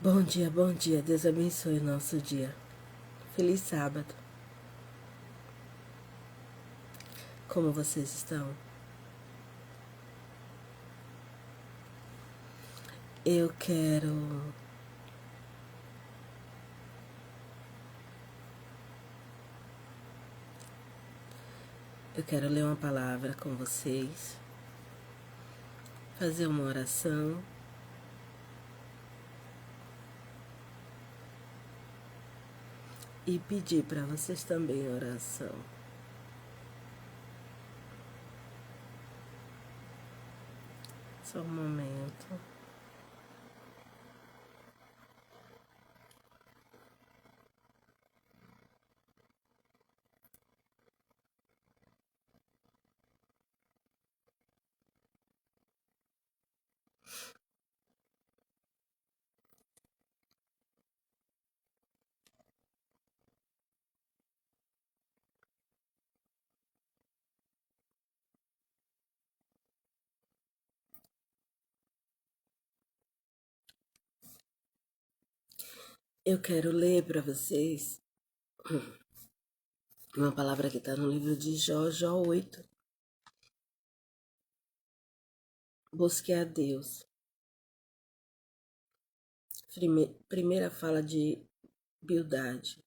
Bom dia, bom dia. Deus abençoe o nosso dia. Feliz sábado. Como vocês estão? Eu quero eu quero ler uma palavra com vocês, fazer uma oração e pedir para vocês também oração. Só um momento. Eu quero ler para vocês uma palavra que está no livro de Jó 8. Busque a Deus. Primeira fala de Bildade.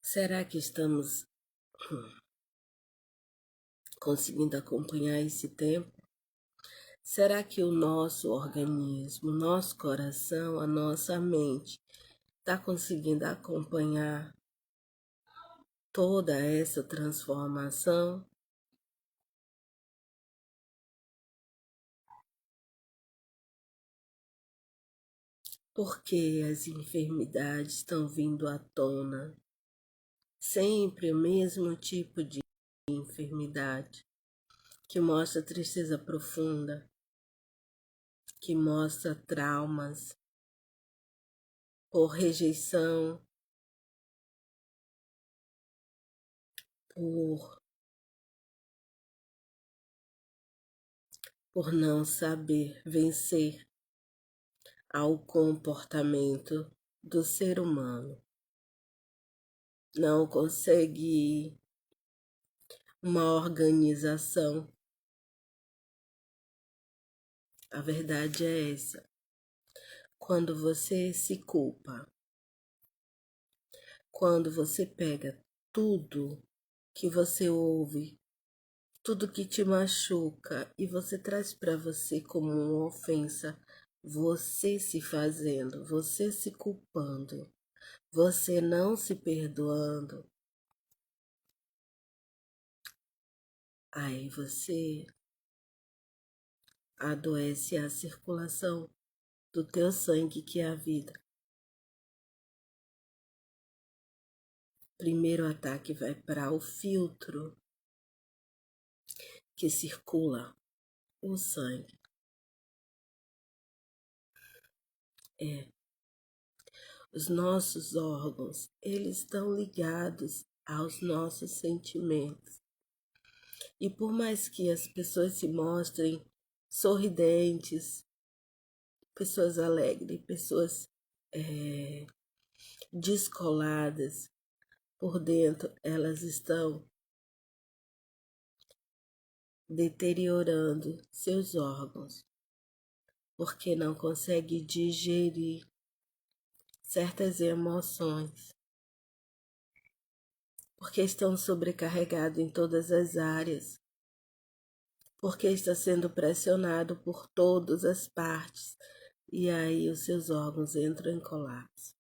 Será que estamos conseguindo acompanhar esse tempo? Será que o nosso organismo, o nosso coração, a nossa mente está conseguindo acompanhar toda essa transformação? Por que as enfermidades estão vindo à tona? Sempre o mesmo tipo de enfermidade que mostra tristeza profunda, que mostra traumas por rejeição, por, por não saber vencer ao comportamento do ser humano. Não consegue uma organização. A verdade é essa. Quando você se culpa, quando você pega tudo que você ouve, tudo que te machuca e você traz para você como uma ofensa, você se fazendo, você se culpando, você não se perdoando, aí você adoece a circulação do teu sangue, que é a vida. Primeiro ataque vai para o filtro que circula o sangue. Os nossos órgãos, eles estão ligados aos nossos sentimentos. E por mais que as pessoas se mostrem sorridentes, pessoas alegres, pessoas descoladas, por dentro elas estão deteriorando seus órgãos, porque não conseguem digerir certas emoções, porque estão sobrecarregados em todas as áreas, porque está sendo pressionado por todas as partes, e aí os seus órgãos entram em colapso.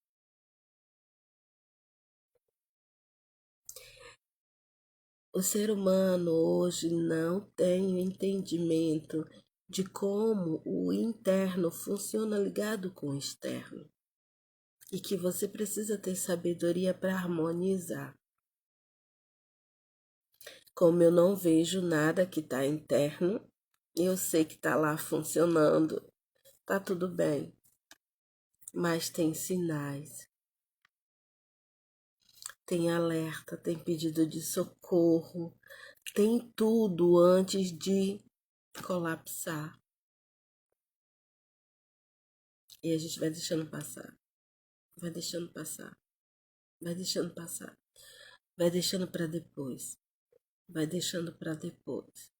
O ser humano hoje não tem o entendimento de como o interno funciona ligado com o externo, e que você precisa ter sabedoria para harmonizar. Como eu não vejo nada que está interno, eu sei que está lá funcionando, tá tudo bem. mas tem sinais, tem alerta, tem pedido de socorro, tem tudo antes de colapsar. E a gente vai deixando passar, vai deixando passar, vai deixando passar, vai deixando para depois, vai deixando para depois.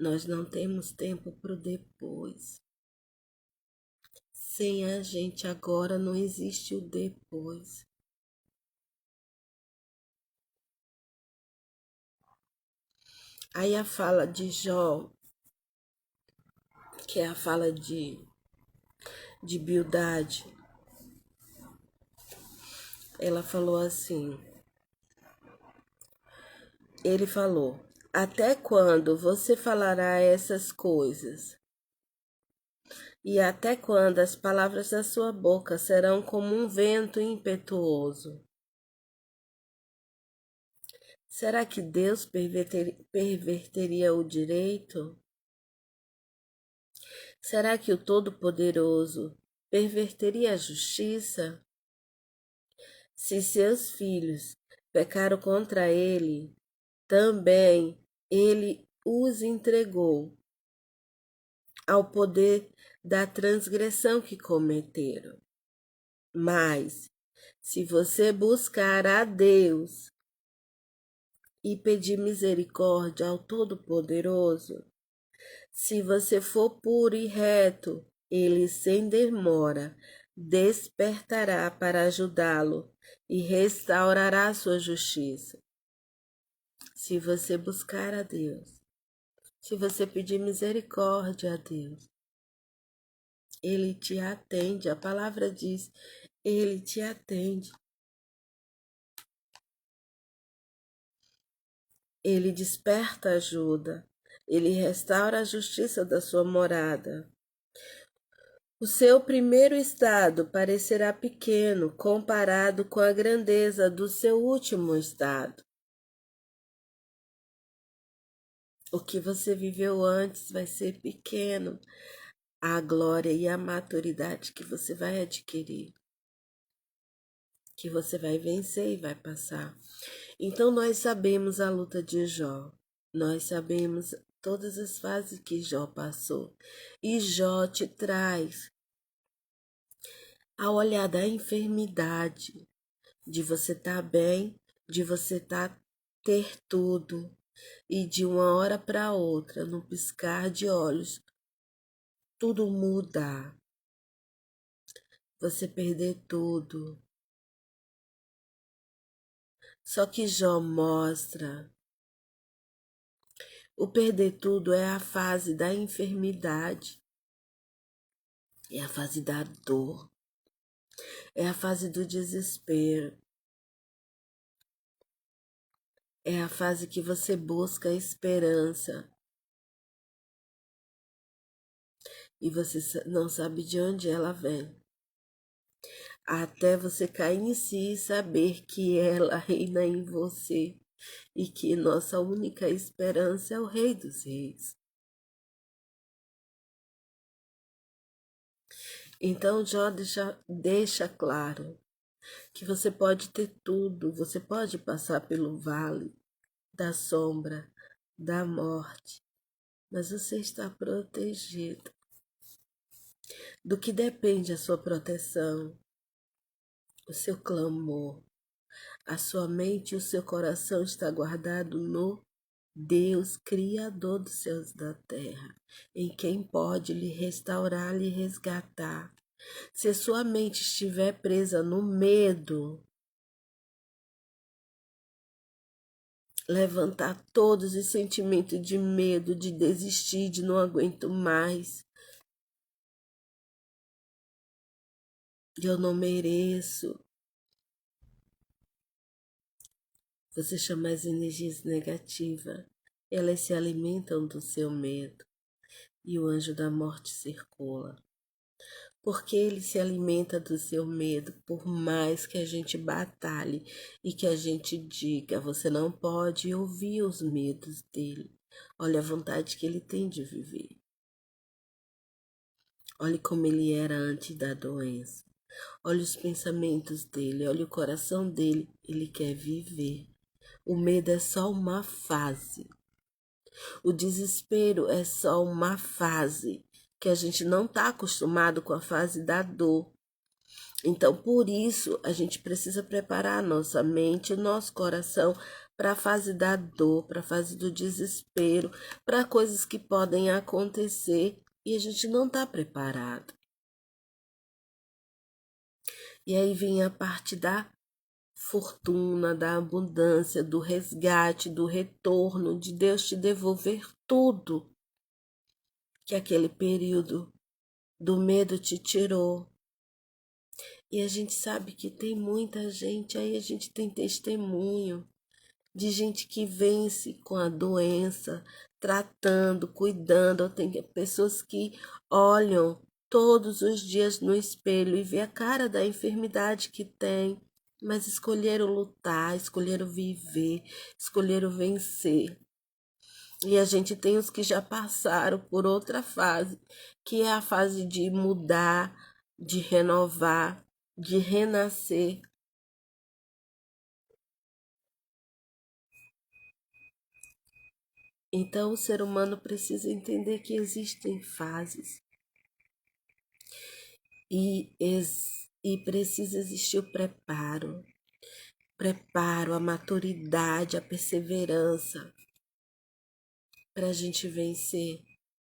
Nós não temos tempo para o depois. Sem a gente agora não existe o depois. Aí a fala de Jó, que é a fala de Bildade, ela falou assim, ele falou, até quando você falará essas coisas? E até quando as palavras da sua boca serão como um vento impetuoso? Será que Deus perverteria o direito? Será que o Todo-Poderoso perverteria a justiça? Se seus filhos pecaram contra ele, também ele os entregou ao poder da transgressão que cometeram. Mas, se você buscar a Deus e pedir misericórdia ao Todo-Poderoso, se você for puro e reto, ele sem demora despertará para ajudá-lo e restaurará sua justiça. Se você buscar a Deus, se você pedir misericórdia a Deus, ele te atende. A palavra diz, ele te atende. Ele desperta ajuda. Ele restaura a justiça da sua morada. O seu primeiro estado parecerá pequeno comparado com a grandeza do seu último estado. O que você viveu antes vai ser pequeno. A glória e a maturidade que você vai adquirir, que você vai vencer e vai passar. Então nós sabemos a luta de Jó. Nós sabemos todas as fases que Jó passou. E Jó te traz a olhar da enfermidade, de você estar bem, de você ter tudo, e de uma hora para outra, no piscar de olhos, tudo muda. Você perder tudo. Só que Jó mostra, o perder tudo é a fase da enfermidade, é a fase da dor, é a fase do desespero, é a fase que você busca a esperança e você não sabe de onde ela vem. Até você cair em si e saber que ela reina em você e que nossa única esperança é o Rei dos Reis. Então Jó deixa claro que você pode ter tudo, você pode passar pelo vale da sombra, da morte, mas você está protegido. Do que depende a sua proteção, o seu clamor, a sua mente e o seu coração está guardado no Deus, Criador dos céus e da terra, em quem pode lhe restaurar, lhe resgatar. Se a sua mente estiver presa no medo, levantar todos os sentimentos de medo, de desistir, de não aguento mais, de eu não mereço. Você chama as energias negativas, elas se alimentam do seu medo e o anjo da morte circula. Porque ele se alimenta do seu medo, por mais que a gente batalhe e que a gente diga, você não pode ouvir os medos dele. Olha a vontade que ele tem de viver. Olhe como ele era antes da doença. Olhe os pensamentos dele, olhe o coração dele. Ele quer viver. O medo é só uma fase. O desespero é só uma fase. Que a gente não está acostumado com a fase da dor. Então, por isso, a gente precisa preparar a nossa mente, o nosso coração para a fase da dor, para a fase do desespero, para coisas que podem acontecer e a gente não está preparado. E aí vem a parte da fortuna, da abundância, do resgate, do retorno, de Deus te devolver tudo que aquele período do medo te tirou. E a gente sabe que tem muita gente, aí a gente tem testemunho de gente que vence com a doença, tratando, cuidando. Tem pessoas que olham todos os dias no espelho e vê a cara da enfermidade que tem, mas escolheram lutar, escolheram viver, escolheram vencer. E a gente tem os que já passaram por outra fase, que é a fase de mudar, de renovar, de renascer. Então, o ser humano precisa entender que existem fases e precisa existir o preparo, a maturidade, a perseverança para a gente vencer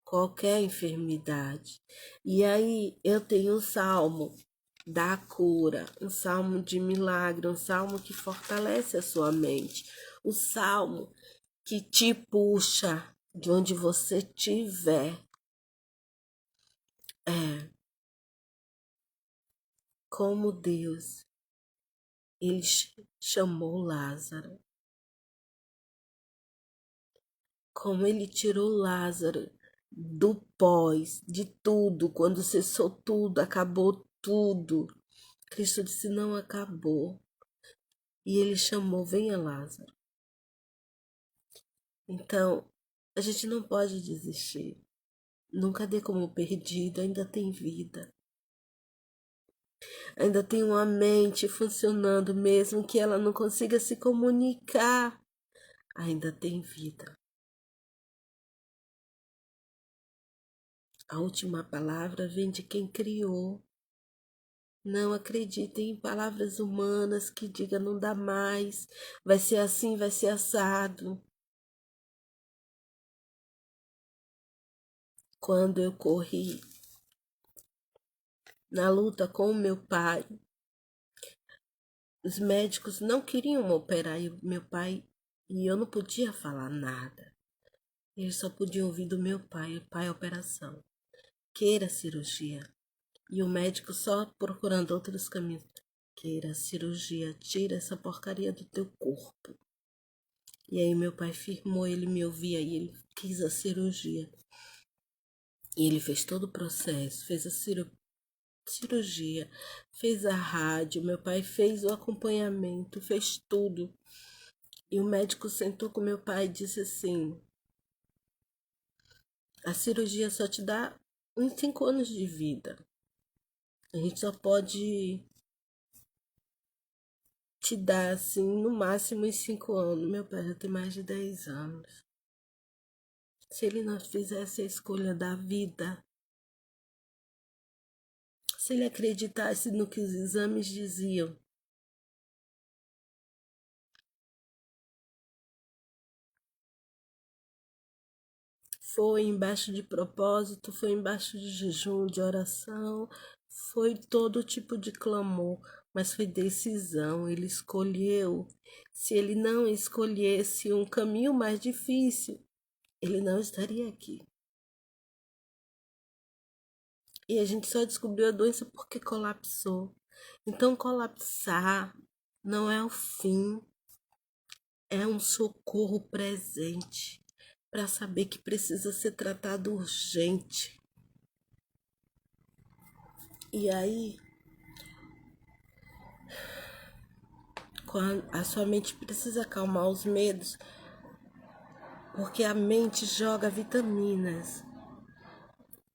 qualquer enfermidade. E aí eu tenho um salmo da cura, um salmo de milagre, um salmo que fortalece a sua mente, o salmo que te puxa de onde você estiver. É como Deus, ele chamou Lázaro, como ele tirou Lázaro do pós, de tudo, quando cessou tudo, acabou tudo. Cristo disse: não acabou. E ele chamou: venha Lázaro. Então, a gente não pode desistir. Nunca dê como perdido, ainda tem vida. Ainda tem uma mente funcionando, mesmo que ela não consiga se comunicar. Ainda tem vida. A última palavra vem de quem criou. Não acreditem em palavras humanas que digam não dá mais, vai ser assim, vai ser assado. Quando eu corri na luta com o meu pai, os médicos não queriam operar meu pai e eu não podia falar nada. Eles só podiam ouvir do meu pai, operação, queira cirurgia. E o médico só procurando outros caminhos. Queira cirurgia, tira essa porcaria do teu corpo. E aí meu pai firmou, ele me ouvia e ele quis a cirurgia. E ele fez todo o processo, fez a cirurgia, fez a rádio, meu pai fez o acompanhamento, fez tudo. E o médico sentou com meu pai e disse assim: a cirurgia só te dá uns 5 anos de vida. A gente só pode te dar, assim, no máximo uns 5 anos. Meu pai já tem mais de 10 anos. Se ele não fizesse a escolha da vida, se ele acreditasse no que os exames diziam, foi embaixo de propósito, foi embaixo de jejum, de oração, foi todo tipo de clamor, mas foi decisão. Ele escolheu. Se ele não escolhesse um caminho mais difícil, ele não estaria aqui. E a gente só descobriu a doença porque colapsou. Então, colapsar não é o fim, é um socorro presente para saber que precisa ser tratado urgente. E aí, a sua mente precisa acalmar os medos, porque a mente joga vitaminas.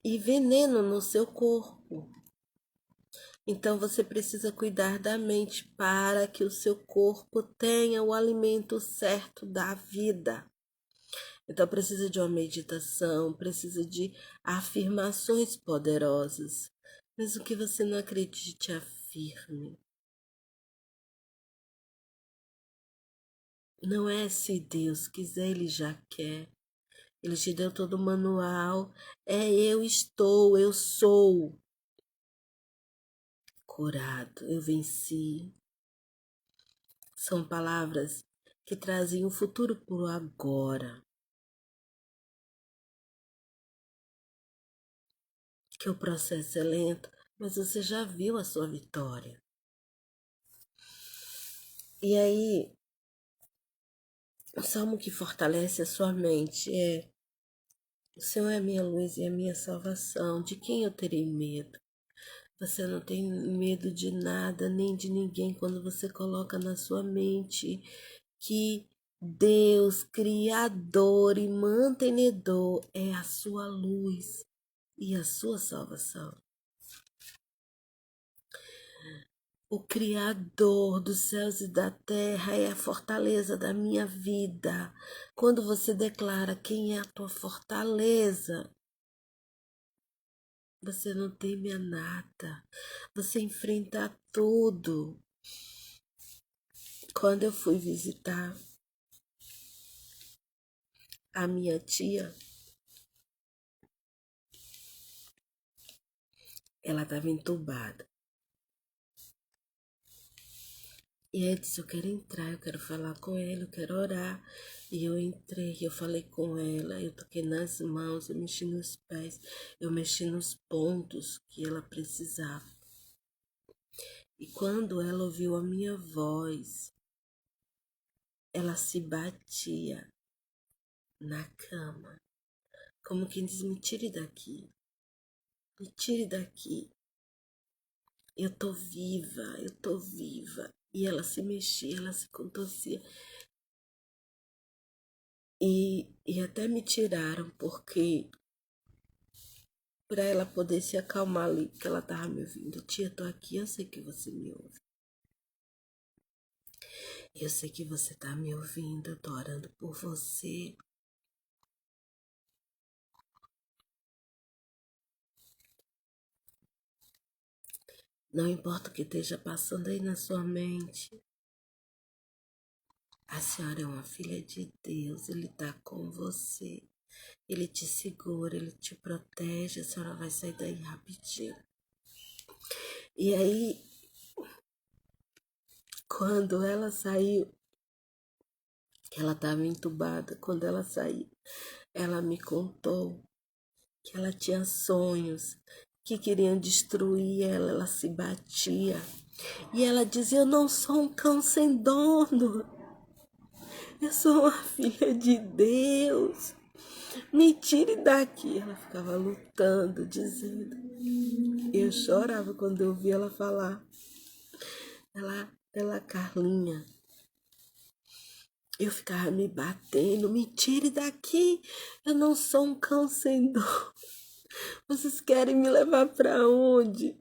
e veneno no seu corpo. Então você precisa cuidar da mente para que o seu corpo tenha o alimento certo da vida. Então precisa de uma meditação, precisa de afirmações poderosas. Mesmo que você não acredite, afirme. Não é se Deus quiser, Ele já quer. Ele te deu todo o manual. É eu estou, eu sou curado, eu venci. São palavras que trazem o futuro para o agora. Que o processo é lento, mas você já viu a sua vitória. E aí, o salmo que fortalece a sua mente é: o Senhor é a minha luz e a minha salvação. De quem eu terei medo? Você não tem medo de nada nem de ninguém quando você coloca na sua mente que Deus, Criador e mantenedor, é a sua luz e a sua salvação. O Criador dos céus e da terra é a fortaleza da minha vida. Quando você declara quem é a tua fortaleza, você não teme a nada. Você enfrenta tudo. Quando eu fui visitar a minha tia, ela estava entubada. E aí eu disse: eu quero entrar, eu quero falar com ela, eu quero orar. E eu entrei, eu falei com ela, eu toquei nas mãos, eu mexi nos pés, eu mexi nos pontos que ela precisava. E quando ela ouviu a minha voz, ela se batia na cama, como quem diz: me tire daqui, me tire daqui. Eu tô viva, eu tô viva. E ela se mexia, ela se contorcia. E até me tiraram, porque para ela poder se acalmar ali, porque ela tava me ouvindo. Tia, tô aqui, eu sei que você me ouve. Eu sei que você tá me ouvindo, eu tô orando por você. Não importa o que esteja passando aí na sua mente. A senhora é uma filha de Deus, Ele tá com você. Ele te segura, Ele te protege, a senhora vai sair daí rapidinho. E aí, quando ela saiu, ela estava entubada, quando ela saiu, ela me contou que ela tinha sonhos que queriam destruir ela, ela se batia. E ela dizia: eu não sou um cão sem dono, eu sou uma filha de Deus, me tire daqui. Ela ficava lutando, dizendo. Eu chorava quando eu ouvia ela falar. Ela, Carlinha, eu ficava me batendo: me tire daqui, eu não sou um cão sem dor. Vocês querem me levar para onde?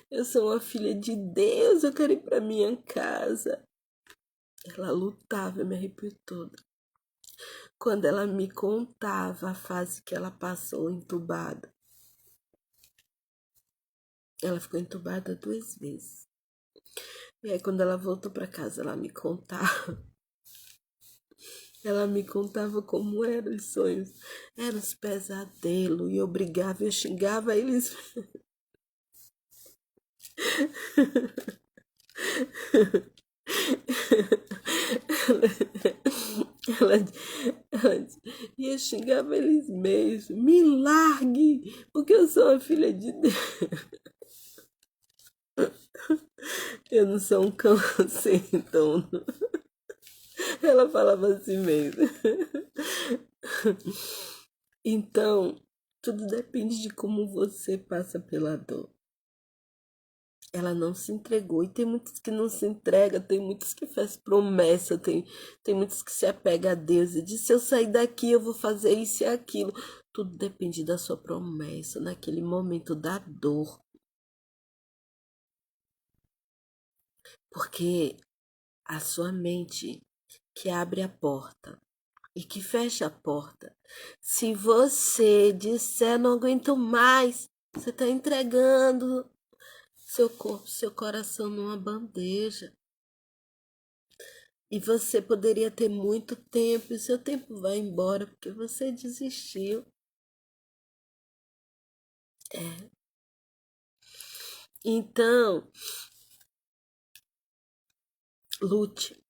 Eu sou uma filha de Deus, eu quero ir para minha casa. Ela lutava, eu me arrepio toda. Quando ela me contava a fase que ela passou entubada. Ela ficou entubada 2 vezes. E aí quando ela voltou para casa, ela me contava. Ela me contava como eram os sonhos. Eram os pesadelos. E eu brigava, eu xingava eles. ela, ela ia xingava eles mesmo. Me largue, porque eu sou uma filha de Deus. Eu não sou um cão sem dono. Ela falava assim mesmo. Então, tudo depende de como você passa pela dor. Ela não se entregou. E tem muitos que não se entregam, tem muitos que fazem promessa, tem muitos que se apegam a Deus e diz, se eu sair daqui, eu vou fazer isso e aquilo. Tudo depende da sua promessa, naquele momento da dor. Porque a sua mente que abre a porta e que fecha a porta. Se você disser não aguento mais, você está entregando seu corpo, seu coração numa bandeja. E você poderia ter muito tempo, e seu tempo vai embora porque você desistiu. É. Então, lute,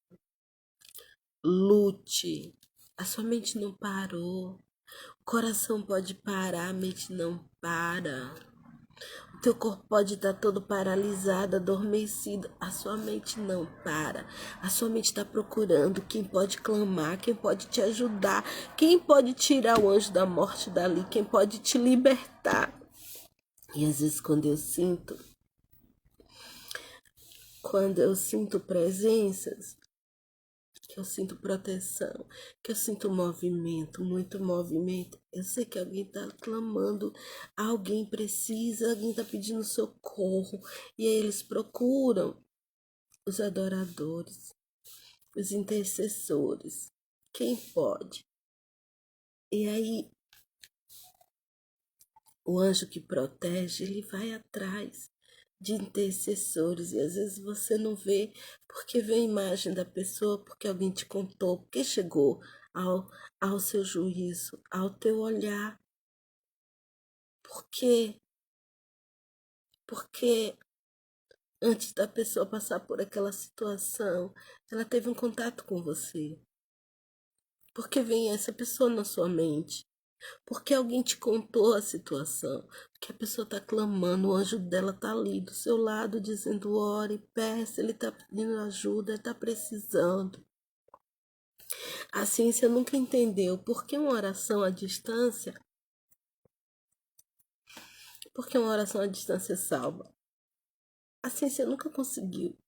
lute. A sua mente não parou. O coração pode parar, a mente não para. O teu corpo pode estar todo paralisado, adormecido. A sua mente não para. A sua mente está procurando quem pode clamar, quem pode te ajudar, quem pode tirar o anjo da morte dali, quem pode te libertar. E às vezes quando eu sinto presenças, que eu sinto proteção, que eu sinto movimento, muito movimento, eu sei que alguém está clamando, alguém precisa, alguém está pedindo socorro, e aí eles procuram os adoradores, os intercessores, quem pode. E aí o anjo que protege, ele vai atrás de intercessores e às vezes você não vê porque vê a imagem da pessoa, porque alguém te contou, porque chegou ao seu juízo, ao teu olhar. Por quê? Porque antes da pessoa passar por aquela situação, ela teve um contato com você. Porque vem essa pessoa na sua mente. Porque alguém te contou a situação. Porque a pessoa está clamando, o anjo dela está ali do seu lado, dizendo: ore, peça, ele está pedindo ajuda, ele está precisando. A ciência nunca entendeu por que uma oração à distância. Por que uma oração à distância salva? A ciência nunca conseguiu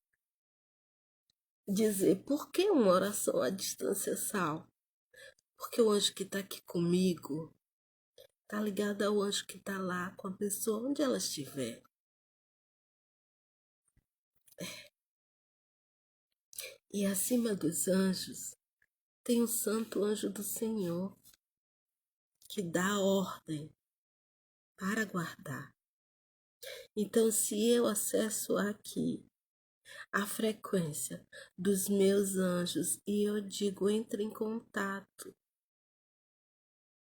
dizer por que uma oração à distância salva. Porque o anjo que está aqui comigo está ligado ao anjo que está lá com a pessoa onde ela estiver. E acima dos anjos tem o santo anjo do Senhor que dá ordem para guardar. Então, se eu acesso aqui a frequência dos meus anjos e eu digo, entre em contato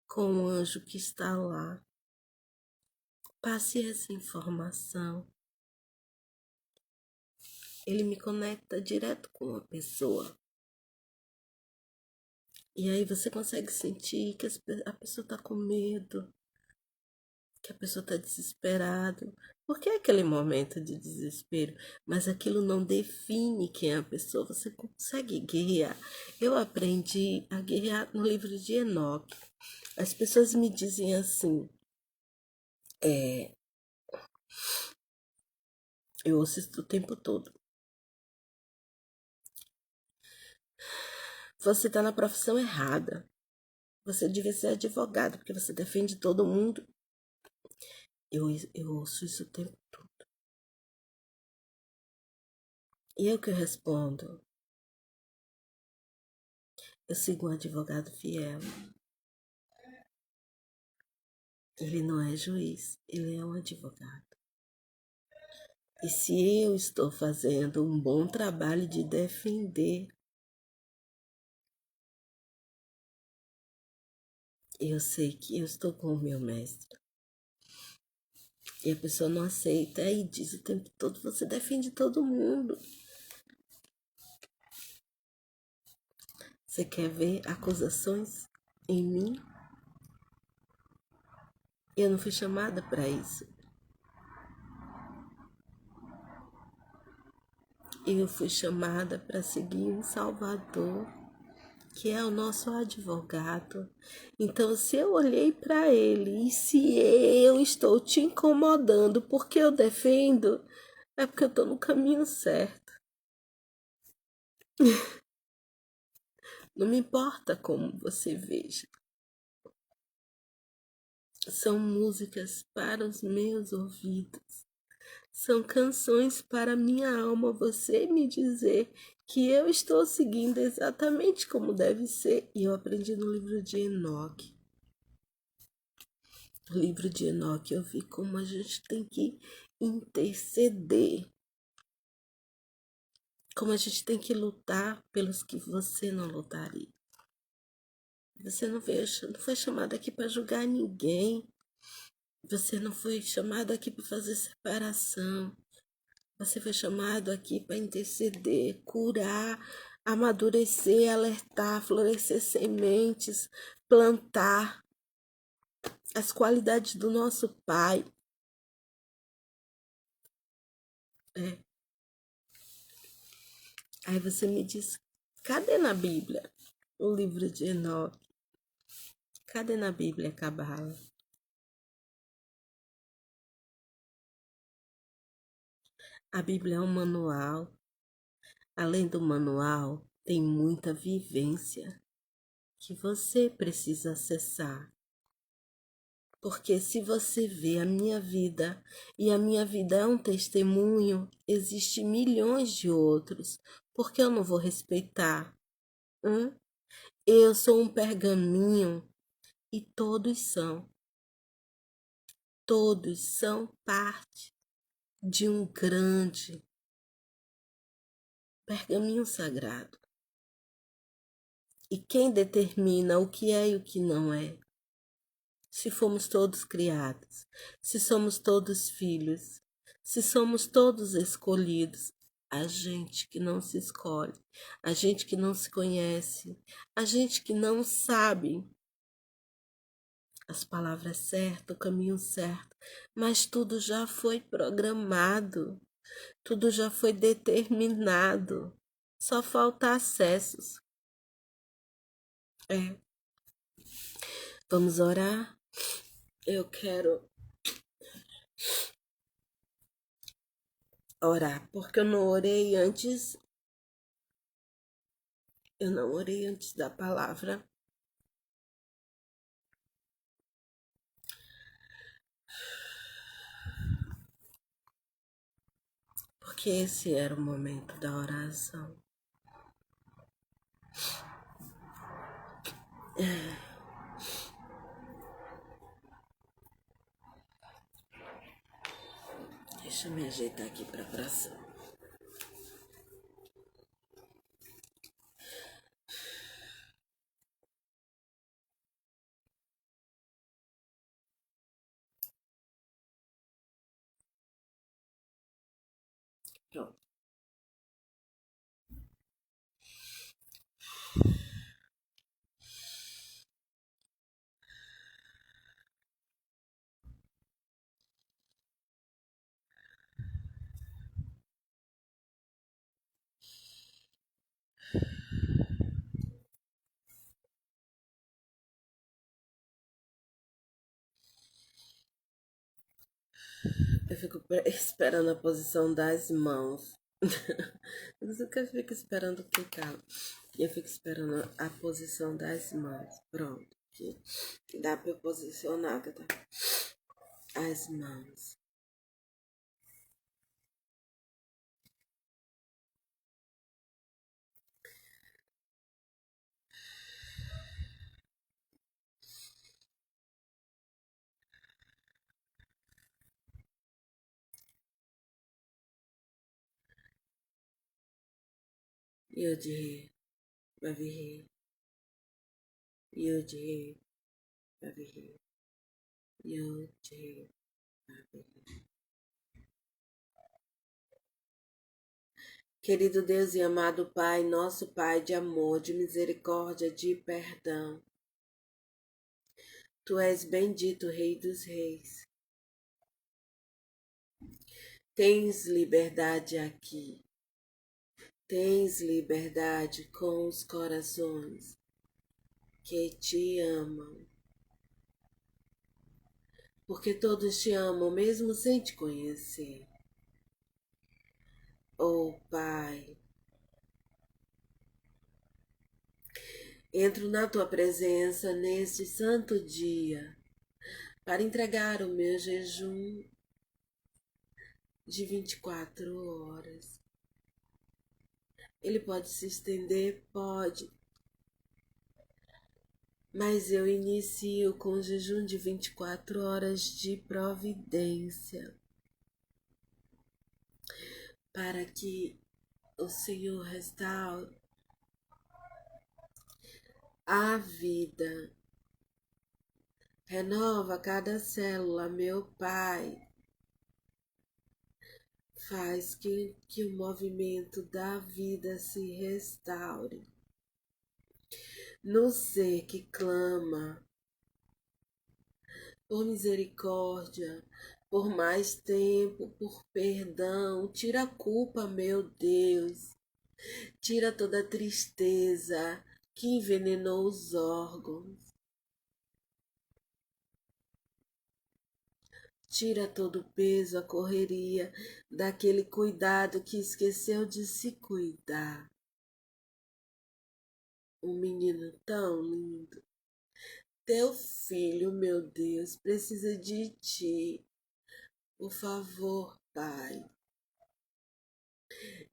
com o anjo que está lá, passe essa informação, ele me conecta direto com a pessoa. E aí você consegue sentir que a pessoa está com medo, que a pessoa está desesperada. Porque é aquele momento de desespero, mas aquilo não define quem é a pessoa. Você consegue guerrear. Eu aprendi a guerrear no livro de Enoque. As pessoas me dizem assim, eu ouço isso o tempo todo. Você está na profissão errada. Você devia ser advogado, porque você defende todo mundo. Eu ouço isso o tempo todo. E é o que eu respondo. Eu sigo um advogado fiel. Ele não é juiz, ele é um advogado. E se eu estou fazendo um bom trabalho de defender, eu sei que eu estou com o meu mestre. E a pessoa não aceita e diz o tempo todo, você defende todo mundo. Você quer ver acusações em mim? Eu não fui chamada para isso. Eu fui chamada para seguir um Salvador, que é o nosso advogado. Então, se eu olhei para ele e se eu estou te incomodando porque eu defendo, É porque eu tô no caminho certo. Não me importa como você veja. São músicas para os meus ouvidos. São canções para minha alma. Você me dizer que eu estou seguindo exatamente como deve ser. E eu aprendi no livro de Enoque. No livro de Enoque eu vi como a gente tem que interceder. Como a gente tem que lutar pelos que você não lutaria. Você não foi chamado aqui para julgar ninguém. Você não foi chamado aqui para fazer separação. Você foi chamado aqui para interceder, curar, amadurecer, alertar, florescer sementes, plantar as qualidades do nosso Pai. É. Aí você me diz, cadê na Bíblia o livro de Enoque? Cadê na Bíblia a Cabala? A Bíblia é um manual. Além do manual, tem muita vivência que você precisa acessar. Porque se você vê a minha vida e a minha vida é um testemunho, existem milhões de outros. Por que eu não vou respeitar? Hum? Eu sou um pergaminho e todos são parte de um grande pergaminho sagrado. E quem determina o que é e o que não é? Se fomos todos criados, se somos todos filhos, se somos todos escolhidos, a gente que não se escolhe, a gente que não se conhece, a gente que não sabe as palavras certas, o caminho certo, mas tudo já foi programado, tudo já foi determinado, só falta acessos. É. Vamos orar? Eu quero orar, porque eu não orei antes da palavra, porque esse era o momento da oração. Deixa eu me ajeitar aqui para a oração. Pronto. Eu fico esperando a posição das mãos. Mas eu fico esperando o que, cara? Eu fico esperando a posição das mãos. Pronto. Aqui. Dá para eu posicionar, tá? As mãos. Yod He, Vav He, Yod He, Vav He, Yod He, Vav He. Querido Deus e amado Pai, nosso Pai de amor, de misericórdia, de perdão. Tu és bendito, Rei dos Reis. Tens liberdade aqui. Tens liberdade com os corações que te amam. Porque todos te amam, mesmo sem te conhecer. Oh, Pai, entro na tua presença neste santo dia para entregar o meu jejum de 24 horas. Ele pode se estender? Pode, mas eu inicio com o jejum de 24 horas de providência, para que o Senhor restaure a vida, renova cada célula, meu Pai, faz que o movimento da vida se restaure. No ser que clama por misericórdia, por mais tempo, por perdão, tira a culpa, meu Deus, tira toda a tristeza que envenenou os órgãos, tira todo o peso, a correria daquele cuidado que esqueceu de se cuidar. Um menino tão lindo. Teu filho, meu Deus, precisa de ti. Por favor, Pai.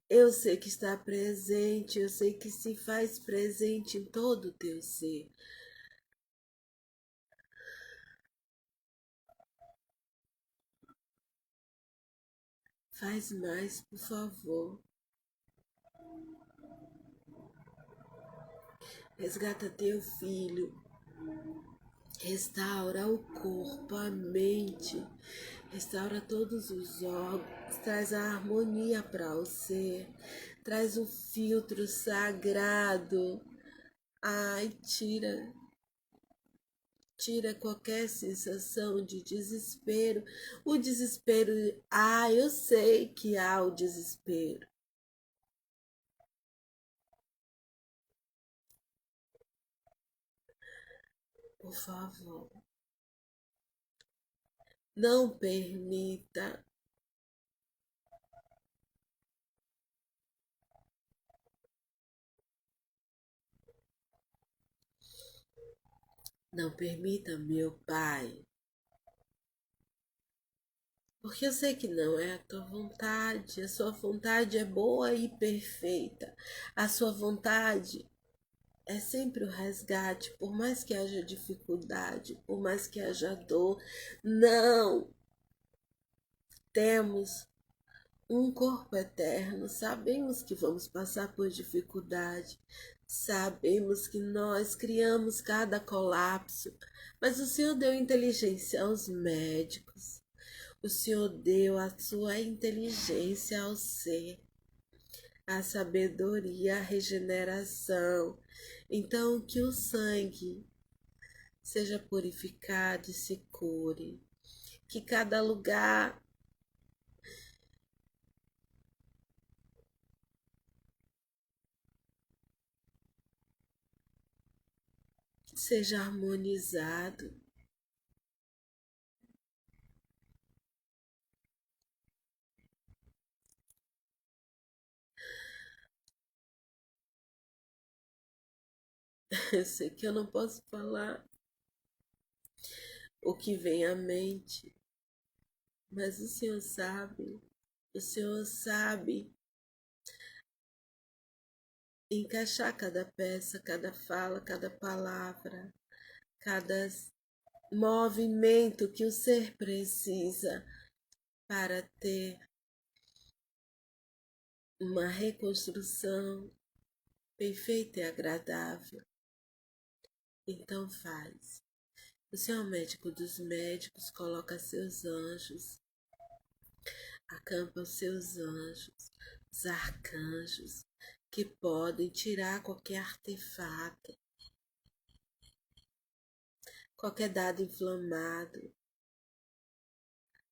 Eu sei que está presente, eu sei que se faz presente em todo o teu ser. Faz mais, por favor. Resgata teu filho. Restaura o corpo, a mente. Restaura todos os órgãos. Traz a harmonia para o ser. Traz o filtro sagrado. Ai, tira qualquer sensação de desespero. O desespero, eu sei que há o desespero. Por favor, não permita, não permita, meu Pai, porque eu sei que não é a tua vontade, a sua vontade é boa e perfeita. A sua vontade é sempre o resgate, por mais que haja dificuldade, por mais que haja dor. Não temos um corpo eterno, sabemos que vamos passar por dificuldade, sabemos que nós criamos cada colapso, mas o Senhor deu inteligência aos médicos, o Senhor deu a sua inteligência ao ser, a sabedoria, a regeneração. Então, que o sangue seja purificado e se cure, que cada lugar seja harmonizado. Eu sei que eu não posso falar o que vem à mente, mas o Senhor sabe encaixar cada peça, cada fala, cada palavra, cada movimento que o ser precisa para ter uma reconstrução perfeita e agradável. Então faz. O Senhor é o médico dos médicos, coloca seus anjos, acampa os seus anjos, os arcanjos, que podem tirar qualquer artefato, qualquer dado inflamado,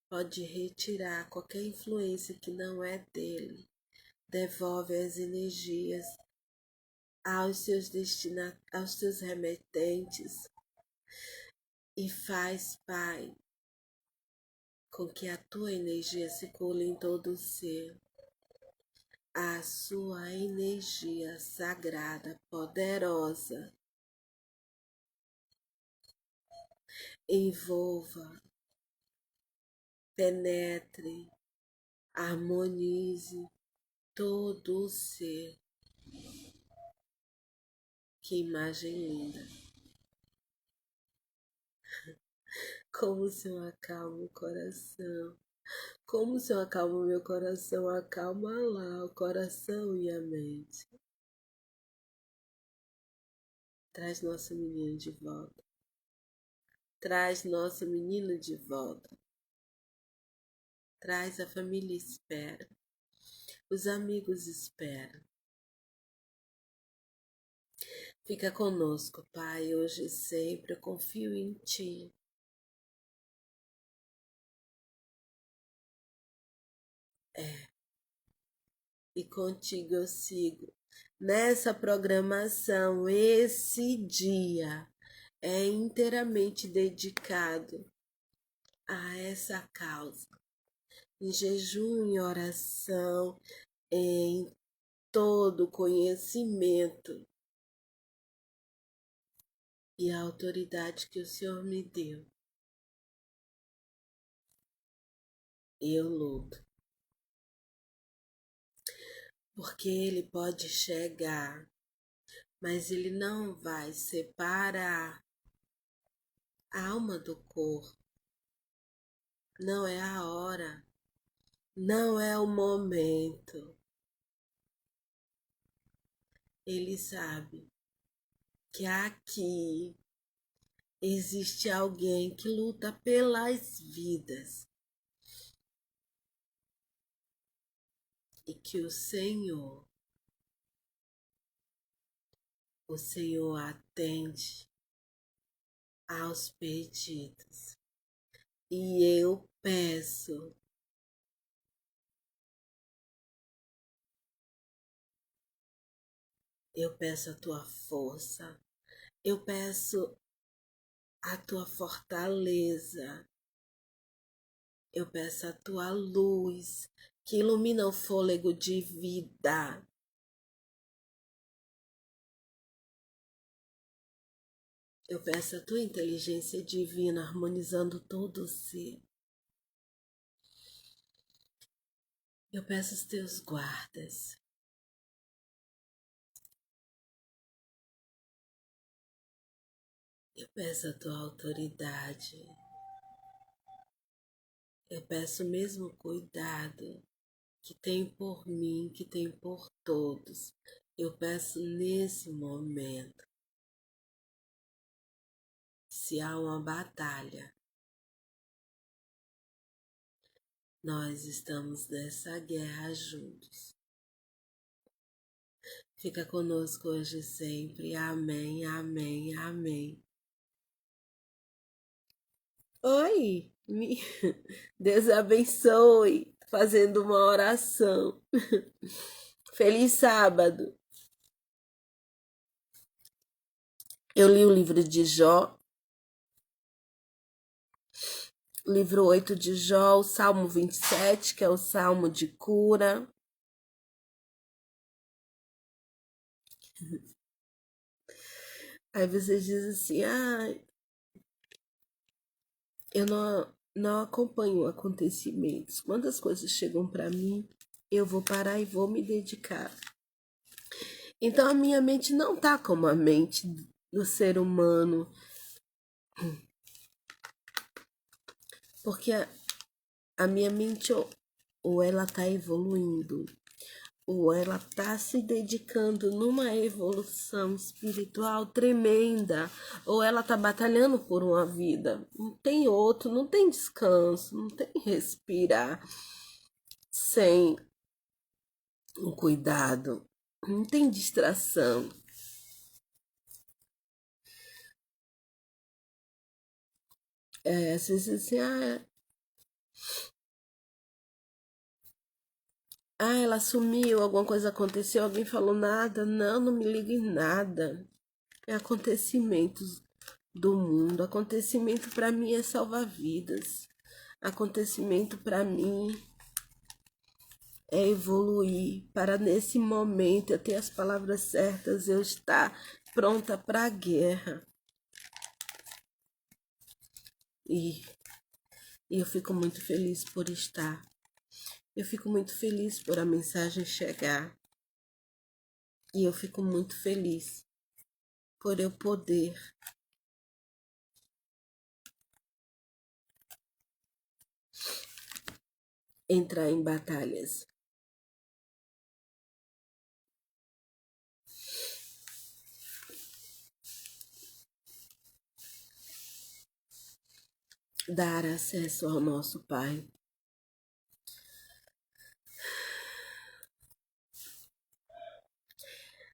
pode retirar qualquer influência que não é dele, devolve as energias aos seus remetentes e faz, Pai, com que a tua energia circule em todo o ser. a sua energia sagrada, poderosa, envolva, penetre, harmonize todo o ser. Que imagem linda! Como se eu acalmo o coração. Como se eu acalmo meu coração, acalma lá o coração e a mente. Traz nosso menino de volta. Traz nosso menino de volta. Traz, a família espera. Os amigos esperam. Fica conosco, Pai, hoje e sempre. Eu confio em Ti. E contigo eu sigo. Nessa programação, esse dia é inteiramente dedicado a essa causa. Em jejum e oração, em todo conhecimento e a autoridade que o Senhor me deu, eu luto. Porque Ele pode chegar, mas Ele não vai separar a alma do corpo. Não é a hora, não é o momento. Ele sabe que aqui existe alguém que luta pelas vidas e que o Senhor atende aos pedidos. E eu peço a tua força, eu peço a tua fortaleza, eu peço a tua luz que ilumina o fôlego de vida. Eu peço a tua inteligência divina harmonizando todo o ser. Eu peço os teus guardas. Eu peço a tua autoridade. Eu peço o mesmo cuidado que tem por mim, que tem por todos. Eu peço nesse momento. Se há uma batalha, nós estamos nessa guerra juntos. Fica conosco hoje e sempre. Amém, amém, amém. Oi, Deus abençoe, fazendo uma oração. Feliz sábado. Eu li o livro de Jó, livro 8 de Jó, o Salmo 27, que é o Salmo de cura. Aí você diz assim, eu não acompanho acontecimentos. Quando as coisas chegam para mim, eu vou parar e vou me dedicar. Então a minha mente não tá como a mente do ser humano, porque a minha mente ou ela tá evoluindo, ou ela tá se dedicando numa evolução espiritual tremenda, ou ela tá batalhando por uma vida. Não tem outro, não tem descanso, não tem respirar sem um cuidado, não tem distração. Às vezes assim, ela sumiu, alguma coisa aconteceu, alguém falou nada. Não, não me liga em nada. É acontecimentos do mundo. Acontecimento para mim é salvar vidas. Acontecimento para mim é evoluir, para nesse momento eu ter as palavras certas, eu estar pronta para a guerra. E, e eu fico muito feliz por estar. Eu fico muito feliz por a mensagem chegar. E eu fico muito feliz por eu poder entrar em batalhas. Dar acesso ao nosso Pai.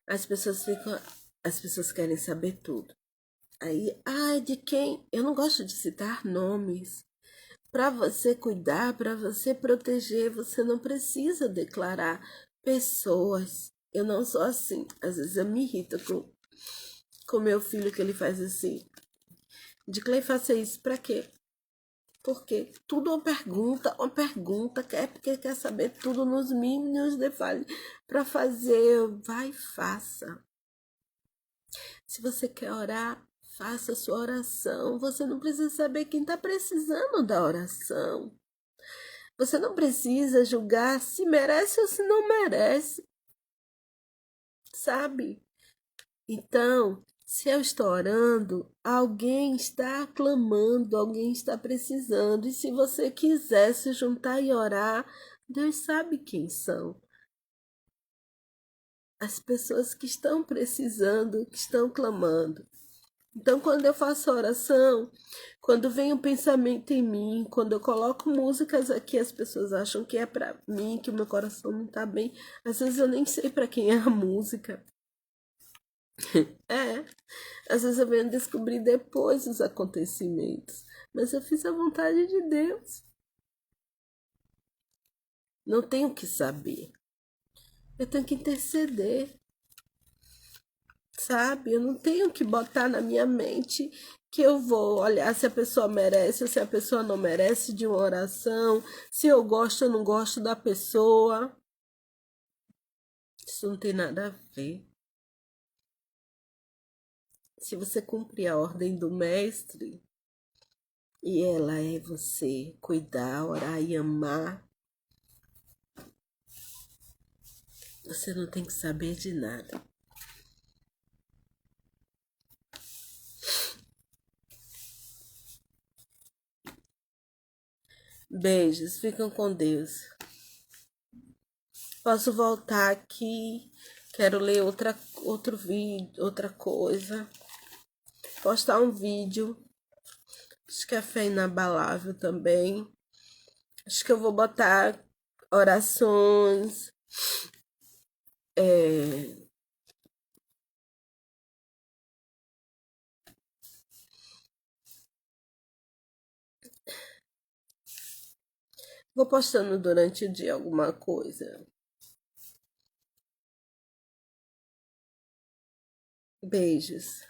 As pessoas querem saber tudo. Aí, de quem? Eu não gosto de citar nomes. Para você cuidar, para você proteger, você não precisa declarar pessoas. Eu não sou assim. Às vezes eu me irrito com meu filho que ele faz assim. De Clay, faça isso para quê? Porque tudo é uma pergunta, quer porque quer saber tudo nos mínimos detalhes. Para fazer, vai, faça. Se você quer orar, faça a sua oração. Você não precisa saber quem está precisando da oração. Você não precisa julgar se merece ou se não merece. Sabe? Então, se eu estou orando, alguém está clamando, alguém está precisando. E se você quiser se juntar e orar, Deus sabe quem são. As pessoas que estão precisando, que estão clamando. Então, quando eu faço oração, quando vem um pensamento em mim, quando eu coloco músicas aqui, as pessoas acham que é para mim, que o meu coração não está bem. Às vezes eu nem sei para quem é a música. É, às vezes eu venho descobrir depois os acontecimentos. Mas eu fiz a vontade de Deus. Não tenho que saber. Eu tenho que interceder. Sabe? Eu não tenho que botar na minha mente que eu vou olhar se a pessoa merece ou se a pessoa não merece de uma oração, se eu gosto ou não gosto da pessoa. Isso não tem nada a ver. Se você cumprir a ordem do mestre, e ela é você cuidar, orar e amar, você não tem que saber de nada. Beijos, ficam com Deus. Posso voltar aqui, quero ler outro vídeo, outra coisa. Postar um vídeo. Acho que é fé inabalável também. Acho que eu vou botar orações. Vou postando durante o dia alguma coisa. Beijos.